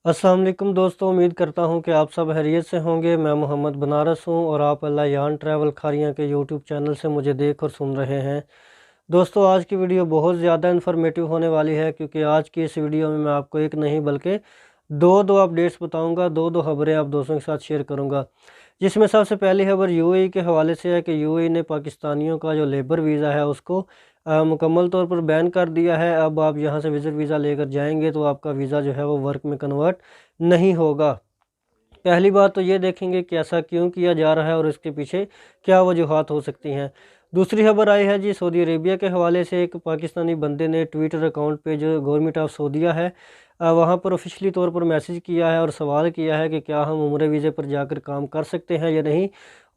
अस्सलाम वालेकुम दोस्तों, उम्मीद करता हूँ कि आप सब खैरियत से होंगे। मैं मोहम्मद बनारस हूँ और आप अल्लाह यान ट्रैवल खारियाँ के यूट्यूब चैनल से मुझे देख और सुन रहे हैं। दोस्तों, आज की वीडियो बहुत ज़्यादा इन्फॉर्मेटिव होने वाली है, क्योंकि आज की इस वीडियो में मैं आपको एक नहीं बल्कि दो अपडेट्स बताऊँगा। दो खबरें आप दोस्तों के साथ शेयर करूँगा, जिसमें सबसे पहली खबर यूएई के हवाले से है कि यूएई ने पाकिस्तानियों का जो लेबर वीज़ा है उसको मुकम्मल तौर पर बैन कर दिया है। अब आप यहाँ से विज़िट वीज़ा लेकर जाएंगे तो आपका वीज़ा जो है वो वर्क में कन्वर्ट नहीं होगा। पहली बात तो ये देखेंगे कि ऐसा क्यों किया जा रहा है और इसके पीछे क्या वजूहात हो सकती हैं। दूसरी खबर आई है जी सऊदी अरेबिया के हवाले से। एक पाकिस्तानी बंदे ने ट्विटर अकाउंट पे, जो गवर्नमेंट ऑफ सऊदीया है, वहाँ पर ऑफिशियली तौर पर मैसेज किया है और सवाल किया है कि क्या हम उम्र वीज़े पर जाकर काम कर सकते हैं या नहीं।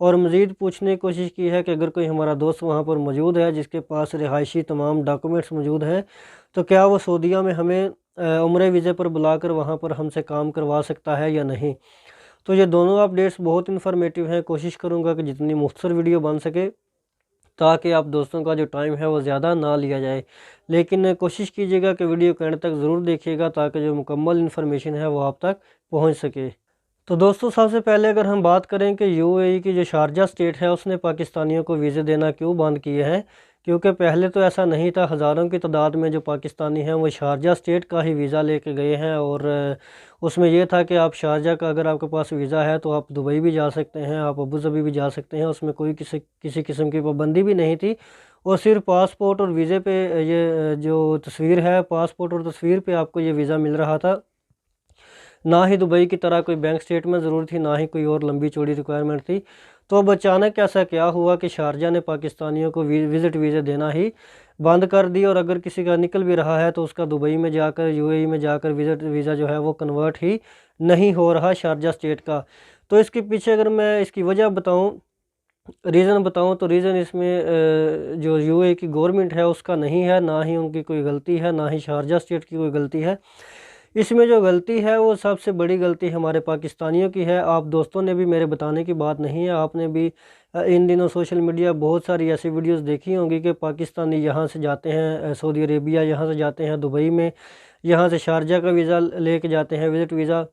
और मज़ीद पूछने की कोशिश की है कि अगर कोई हमारा दोस्त वहाँ पर मौजूद है जिसके पास रिहायशी तमाम डॉक्यूमेंट्स मौजूद हैं, तो क्या वो सऊदीया में हमें उम्र वीज़े पर बुलाकर वहाँ पर हमसे काम करवा सकता है या नहीं। तो ये दोनों अपडेट्स बहुत इन्फॉर्मेटिव हैं। कोशिश करूँगा कि जितनी मुख्तसर वीडियो बन सके, ताकि आप दोस्तों का जो टाइम है वो ज़्यादा ना लिया जाए। लेकिन कोशिश कीजिएगा कि वीडियो के एंड तक ज़रूर देखिएगा, ताकि जो मुकम्मल इन्फॉर्मेशन है वो आप तक पहुँच सके। तो दोस्तों, सबसे पहले अगर हम बात करें कि यूएई की जो शारजा स्टेट है उसने पाकिस्तानियों को वीज़े देना क्यों बंद किए हैं, क्योंकि पहले तो ऐसा नहीं था। हज़ारों की तादाद में जो पाकिस्तानी हैं वो शारजा स्टेट का ही वीज़ा लेके गए हैं, और उसमें यह था कि आप शारजा का, अगर आपके पास वीज़ा है तो आप दुबई भी जा सकते हैं, आप अबू धाबी भी जा सकते हैं। उसमें कोई किसी किस्म की पाबंदी भी नहीं थी। और सिर्फ पासपोर्ट और वीज़े पे, ये जो तस्वीर है, पासपोर्ट और तस्वीर पे आपको ये वीज़ा मिल रहा था। ना ही दुबई की तरह कोई बैंक स्टेटमेंट ज़रूर थी, ना ही कोई और लंबी चौड़ी रिक्वायरमेंट थी। तो अब अचानक ऐसा क्या हुआ कि शारजा ने पाकिस्तानियों को विज़िट वीज़े देना ही बंद कर दी, और अगर किसी का निकल भी रहा है तो उसका दुबई में जाकर, यूएई में जाकर विज़िट वीज़ा जो है वो कन्वर्ट ही नहीं हो रहा शारजा स्टेट का। तो इसके पीछे अगर मैं इसकी वजह बताऊँ, रीज़न बताऊँ, तो रीज़न इसमें जो यूएई की गवर्नमेंट है उसका नहीं है, ना ही उनकी कोई गलती है, ना ही शारजा स्टेट की कोई गलती है। इसमें जो गलती है वो सबसे बड़ी गलती हमारे पाकिस्तानियों की है। आप दोस्तों ने भी, मेरे बताने की बात नहीं है, आपने भी इन दिनों सोशल मीडिया बहुत सारी ऐसी वीडियोस देखी होंगी कि पाकिस्तानी यहाँ से जाते हैं सऊदी अरेबिया, यहाँ से जाते हैं दुबई में, यहाँ से शारजा का वीज़ा लेके जाते हैं, विज़िट वीज़ा।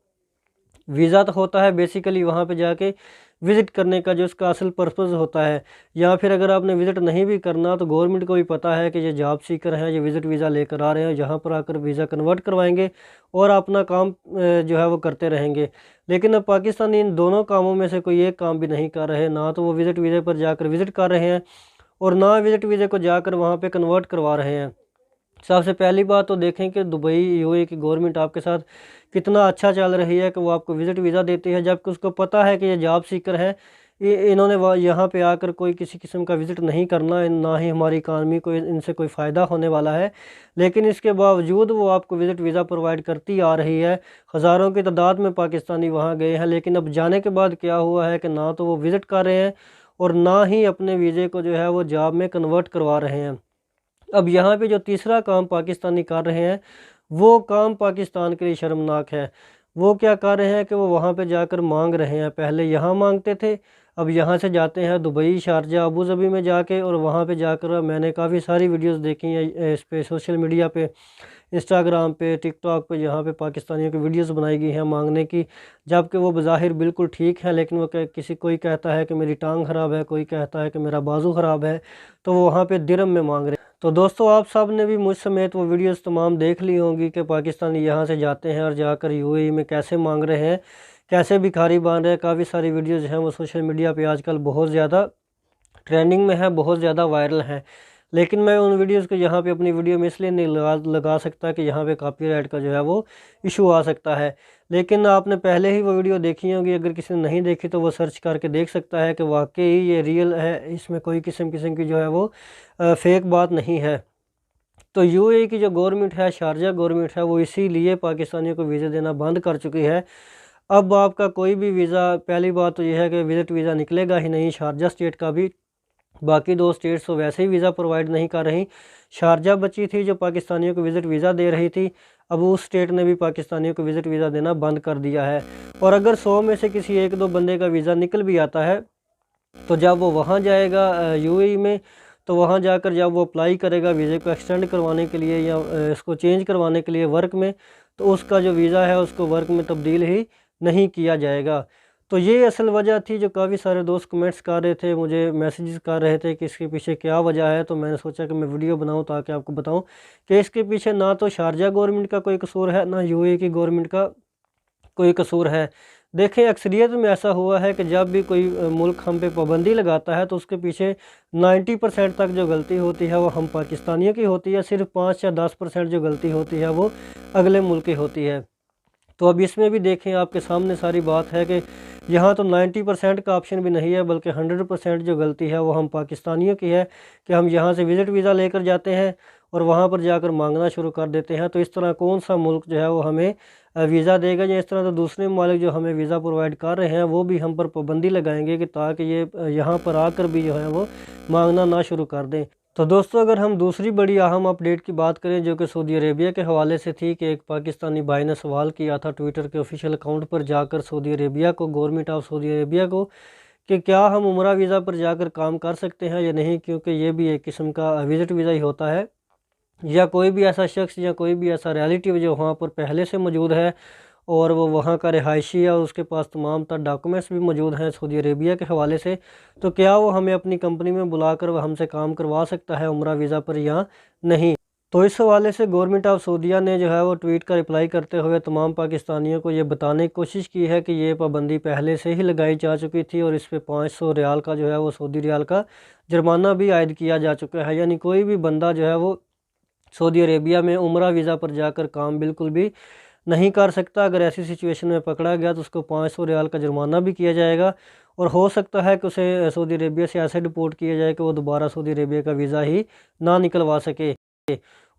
वीज़ा तो होता है बेसिकली वहाँ पे जाके विज़िट करने का, जो उसका असल पर्पज़ होता है। या फिर अगर आपने विज़िट नहीं भी करना तो गवर्नमेंट को भी पता है कि ये जॉब सीकर हैं, ये विज़िट वीज़ा लेकर आ रहे हैं, यहाँ पर आकर वीज़ा कन्वर्ट करवाएंगे और अपना काम जो है वो करते रहेंगे। लेकिन अब पाकिस्तानी इन दोनों कामों में से कोई एक काम भी नहीं कर रहे। ना तो वो विज़िट वीज़े पर जाकर विज़िट कर रहे हैं, और ना विज़िट वीज़े को जाकर वहाँ पर कन्वर्ट करवा रहे हैं। सबसे पहली बात तो देखें कि दुबई, यूएई की गवर्नमेंट आपके साथ कितना अच्छा चल रही है कि वो आपको विज़िट वीज़ा देती है, जबकि उसको पता है कि ये जॉब सीकर हैं। इन्होंने यहाँ पे आकर कोई किसी किस्म का विज़िट नहीं करना, ना ही हमारी इकानमी को इनसे कोई फ़ायदा होने वाला है। लेकिन इसके बावजूद वो आपको विज़िट वीज़ा प्रोवाइड करती आ रही है। हज़ारों की तादाद में पाकिस्तानी वहाँ गए हैं, लेकिन अब जाने के बाद क्या हुआ है कि ना तो वो विज़िट कर रहे हैं, और ना ही अपने वीज़े को जो है वो जॉब में कन्वर्ट करवा रहे हैं। अब यहाँ पे जो तीसरा काम पाकिस्तानी कर रहे हैं, वो काम पाकिस्तान के लिए शर्मनाक है। वो क्या कर रहे हैं कि वो वहाँ पे जाकर मांग रहे हैं। पहले यहाँ मांगते थे, अब यहाँ से जाते हैं दुबई, शारजा, अबू धाबी में जाके, और वहाँ पे जाकर मैंने काफ़ी सारी वीडियोस देखी हैं इस पे, सोशल मीडिया पे, इंस्टाग्राम पे, टिकटॉक पे, जहाँ पे पाकिस्तानियों की वीडियोस बनाई गई हैं मांगने की। जबकि वो बज़ाहिर बिल्कुल ठीक है, लेकिन वो कोई कहता है कि मेरी टांग ख़राब है, कोई कहता है कि मेरा बाजू ख़राब है, तो वो वहाँ पे दिरहम में मांग रहे हैं। तो दोस्तों, आप सब ने भी मुझ समेत वो वीडियोस तमाम देख ली होंगी कि पाकिस्तानी यहाँ से जाते हैं और जाकर यूएई में कैसे मांग रहे हैं, कैसे भिखारी बन रहे हैं। काफ़ी सारी वीडियोस हैं वो सोशल मीडिया पे आजकल बहुत ज़्यादा ट्रेंडिंग में है, बहुत ज़्यादा वायरल हैं। लेकिन मैं उन वीडियोस को यहाँ पे अपनी वीडियो में इसलिए नहीं लगा सकता कि यहाँ पे कॉपीराइट का जो है वो इशू आ सकता है। लेकिन आपने पहले ही वो वीडियो देखी होगी, अगर किसी ने नहीं देखी तो वो सर्च करके देख सकता है कि वाकई ये रियल है, इसमें कोई किस्म की जो है वो फेक बात नहीं है। तो यूएई की जो गवर्नमेंट है, शारजा गवर्नमेंट है, वो इसीलिए पाकिस्तानियों को वीज़ा देना बंद कर चुकी है। अब आपका कोई भी वीज़ा, पहली बात तो यह है कि विज़िट वीज़ा निकलेगा ही नहीं शारजा स्टेट का भी। बाकी दो स्टेट्स तो वैसे ही वीज़ा प्रोवाइड नहीं कर रही। शारजा बची थी जो पाकिस्तानियों को विज़िट वीज़ा दे रही थी। अब उस स्टेट ने भी पाकिस्तानियों को विज़िट वीज़ा देना बंद कर दिया है। और अगर 100 में से किसी एक दो बंदे का वीज़ा निकल भी आता है, तो जब वो वहाँ जाएगा यूएई में, तो वहाँ जाकर जब वो अप्लाई करेगा वीज़े को एक्सटेंड करवाने के लिए या इसको चेंज करवाने के लिए वर्क में, तो उसका जो वीज़ा है उसको वर्क में तब्दील ही नहीं किया जाएगा। तो ये असल वजह थी, जो काफ़ी सारे दोस्त कमेंट्स कर रहे थे, मुझे मैसेजेस कर रहे थे कि इसके पीछे क्या वजह है। तो मैंने सोचा कि मैं वीडियो बनाऊं ताकि आपको बताऊं कि इसके पीछे ना तो शारजा गवर्नमेंट का कोई कसूर है, ना यूएई की गवर्नमेंट का कोई कसूर है। देखें, अक्सरियत में ऐसा हुआ है कि जब भी कोई मुल्क हम पे पाबंदी लगाता है तो उसके पीछे 90% तक जो गलती होती है वो हम पाकिस्तानियों की होती है, सिर्फ 5 या 10% जो गलती होती है वो अगले मुल्क की होती है। तो अब इसमें भी देखें, आपके सामने सारी बात है कि यहाँ तो 90% का ऑप्शन भी नहीं है, बल्कि 100% जो गलती है वो हम पाकिस्तानियों की है कि हम यहाँ से विज़िट वीज़ा लेकर जाते हैं और वहाँ पर जाकर मांगना शुरू कर देते हैं। तो इस तरह कौन सा मुल्क जो है वो हमें वीज़ा देगा, या इस तरह तो दूसरे ममालिक जो हमें वीज़ा प्रोवाइड कर रहे हैं वो भी हम पर पाबंदी लगाएंगे कि ताकि ये यहाँ पर आकर भी जो है वो मांगना ना शुरू कर दें। तो दोस्तों, अगर हम दूसरी बड़ी अहम अपडेट की बात करें जो कि सऊदी अरेबिया के हवाले से थी, कि एक पाकिस्तानी भाई ने सवाल किया था ट्विटर के ऑफिशियल अकाउंट पर जाकर सऊदी अरेबिया को, गवर्नमेंट ऑफ सऊदी अरेबिया को, कि क्या हम उम्रा वीज़ा पर जाकर काम कर सकते हैं या नहीं, क्योंकि ये भी एक किस्म का विज़िट वीज़ा ही होता है, या कोई भी ऐसा शख्स या कोई भी ऐसा रिलेटिव जो वहाँ पर पहले से मौजूद है और वो वहाँ का रिहायशी है और उसके पास तमाम तर डॉक्यूमेंट्स भी मौजूद हैं सऊदी अरेबिया के हवाले से, तो क्या वो हमें अपनी कंपनी में बुलाकर वह हमसे काम करवा सकता है उम्रा वीज़ा पर या नहीं। तो इस हवाले से गवर्नमेंट ऑफ सऊदीया ने जो है वो ट्वीट का रिप्लाई करते हुए तमाम पाकिस्तानियों को ये बताने की कोशिश की है कि ये पाबंदी पहले से ही लगाई जा चुकी थी और इस पर 500 रियाल का जो है वो सऊदी रियाल का जुर्माना भी आयद किया जा चुका है। यानी कोई भी बंदा जो है वो सऊदी अरेबिया में उम्रा वीज़ा पर जाकर काम बिल्कुल भी नहीं कर सकता। अगर ऐसी सिचुएशन में पकड़ा गया तो उसको 500 रियाल का जुर्माना भी किया जाएगा और हो सकता है कि उसे सऊदी अरेबिया से ऐसे डिपोर्ट किया जाए कि वो दोबारा सऊदी अरेबिया का वीज़ा ही ना निकलवा सके।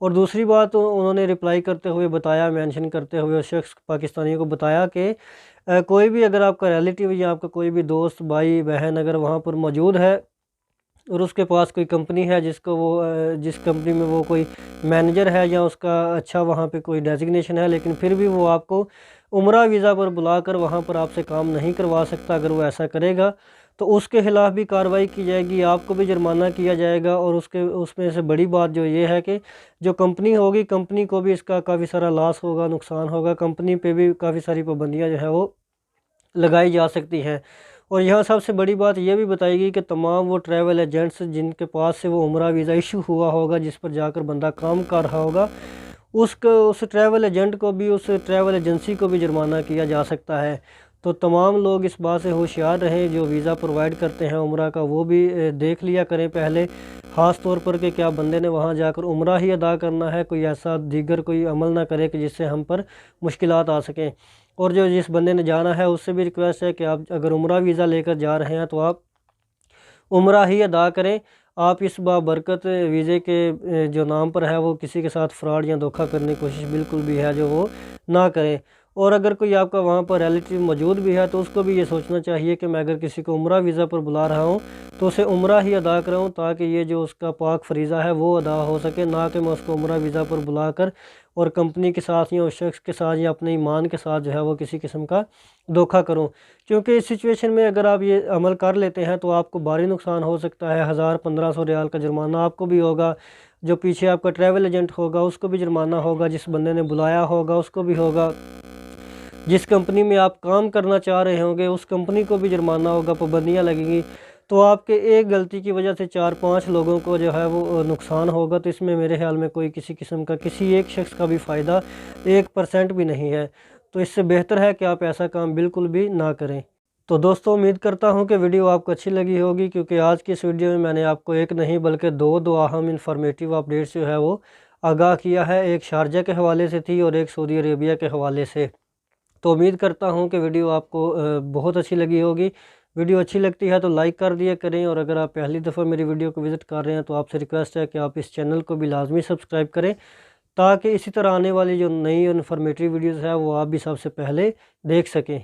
और दूसरी बात उन्होंने रिप्लाई करते हुए बताया, मेंशन करते हुए उस शख्स पाकिस्तानियों को बताया कि कोई भी अगर आपका रिलेटिव या आपका कोई भी दोस्त भाई बहन अगर वहाँ पर मौजूद है और उसके पास कोई कंपनी है जिसको वो जिस कंपनी में वो कोई मैनेजर है या उसका अच्छा वहाँ पे कोई डेजिग्नेशन है, लेकिन फिर भी वो आपको उम्रा वीज़ा पर बुलाकर वहाँ पर आपसे काम नहीं करवा सकता, अगर वो ऐसा करेगा तो उसके ख़िलाफ़ भी कार्रवाई की जाएगी, आपको भी जुर्माना किया जाएगा। और उसमें से बड़ी बात जो ये है कि जो कंपनी होगी, कंपनी को भी इसका काफ़ी सारा लॉस होगा, नुकसान होगा, कंपनी पे भी काफ़ी सारी पाबंदियाँ जो है वो लगाई जा सकती हैं। और यहाँ सबसे बड़ी बात ये भी बताई गई कि तमाम वो ट्रैवल एजेंट्स जिनके पास से वो उम्रा वीज़ा इशू हुआ होगा, जिस पर जाकर बंदा काम कर रहा होगा, उस ट्रैवल एजेंट को भी, उस ट्रैवल एजेंसी को भी जुर्माना किया जा सकता है। तो तमाम लोग इस बात से होशियार रहें, जो वीज़ा प्रोवाइड करते हैं उम्रा का, वो भी देख लिया करें पहले, ख़ास तौर पर कि क्या बंदे ने वहाँ जाकर उम्रा ही अदा करना है, कोई ऐसा दीगर कोई अमल ना करे कि जिससे हम पर मुश्किलात आ सकें। और जो जिस बंदे ने जाना है उससे भी रिक्वेस्ट है कि आप अगर उम्रा वीज़ा लेकर जा रहे हैं तो आप उम्रा ही अदा करें। आप इस बाबरकत वीज़े के जो नाम पर है वो किसी के साथ फ्रॉड या धोखा करने की कोशिश बिल्कुल भी है जो वो ना करें। और अगर कोई आपका वहाँ पर रिलेटिव मौजूद भी है तो उसको भी ये सोचना चाहिए कि मैं अगर किसी को उम्रा वीज़ा पर बुला रहा हूँ तो उसे उम्रा ही अदा कराऊँ, ताकि ये जो उसका पाक फ़रीज़ा है वो अदा हो सके, ना कि मैं उसको उम्रा वीज़ा पर बुलाकर और कंपनी के साथ या उस शख्स के साथ या अपने ईमान के साथ जो है वो किसी किस्म का धोखा करूं। क्योंकि इस सिचुएशन में अगर आप ये अमल कर लेते हैं तो आपको भारी नुकसान हो सकता है। 1000-1500 रियाल का जुर्माना आपको भी होगा, जो पीछे आपका ट्रैवल एजेंट होगा उसको भी जुर्माना होगा, जिस बंदे ने बुलाया होगा उसको भी होगा, जिस कंपनी में आप काम करना चाह रहे होंगे उस कंपनी को भी जुर्माना होगा, पाबंदियाँ लगेंगी। तो आपके एक गलती की वजह से 4-5 लोगों को जो है वो नुकसान होगा। तो इसमें मेरे ख्याल में कोई किसी किस्म का किसी एक शख्स का भी फ़ायदा 1% भी नहीं है। तो इससे बेहतर है कि आप ऐसा काम बिल्कुल भी ना करें। तो दोस्तों, उम्मीद करता हूं कि वीडियो आपको अच्छी लगी होगी, क्योंकि आज की इस वीडियो में मैंने आपको एक नहीं बल्कि दो अहम इन्फॉर्मेटिव अपडेट्स जो है वो आगाह किया है। एक शारजा के हवाले से थी और एक सऊदी अरेबिया के हवाले से। तो उम्मीद करता हूं कि वीडियो आपको बहुत अच्छी लगी होगी। वीडियो अच्छी लगती है तो लाइक कर दिया करें, और अगर आप पहली दफ़ा मेरी वीडियो को विज़िट कर रहे हैं तो आपसे रिक्वेस्ट है कि आप इस चैनल को भी लाजमी सब्सक्राइब करें, ताकि इसी तरह आने वाली जो नई इन्फॉर्मेटिव वीडियोज़ है वो आप भी सबसे पहले देख सकें।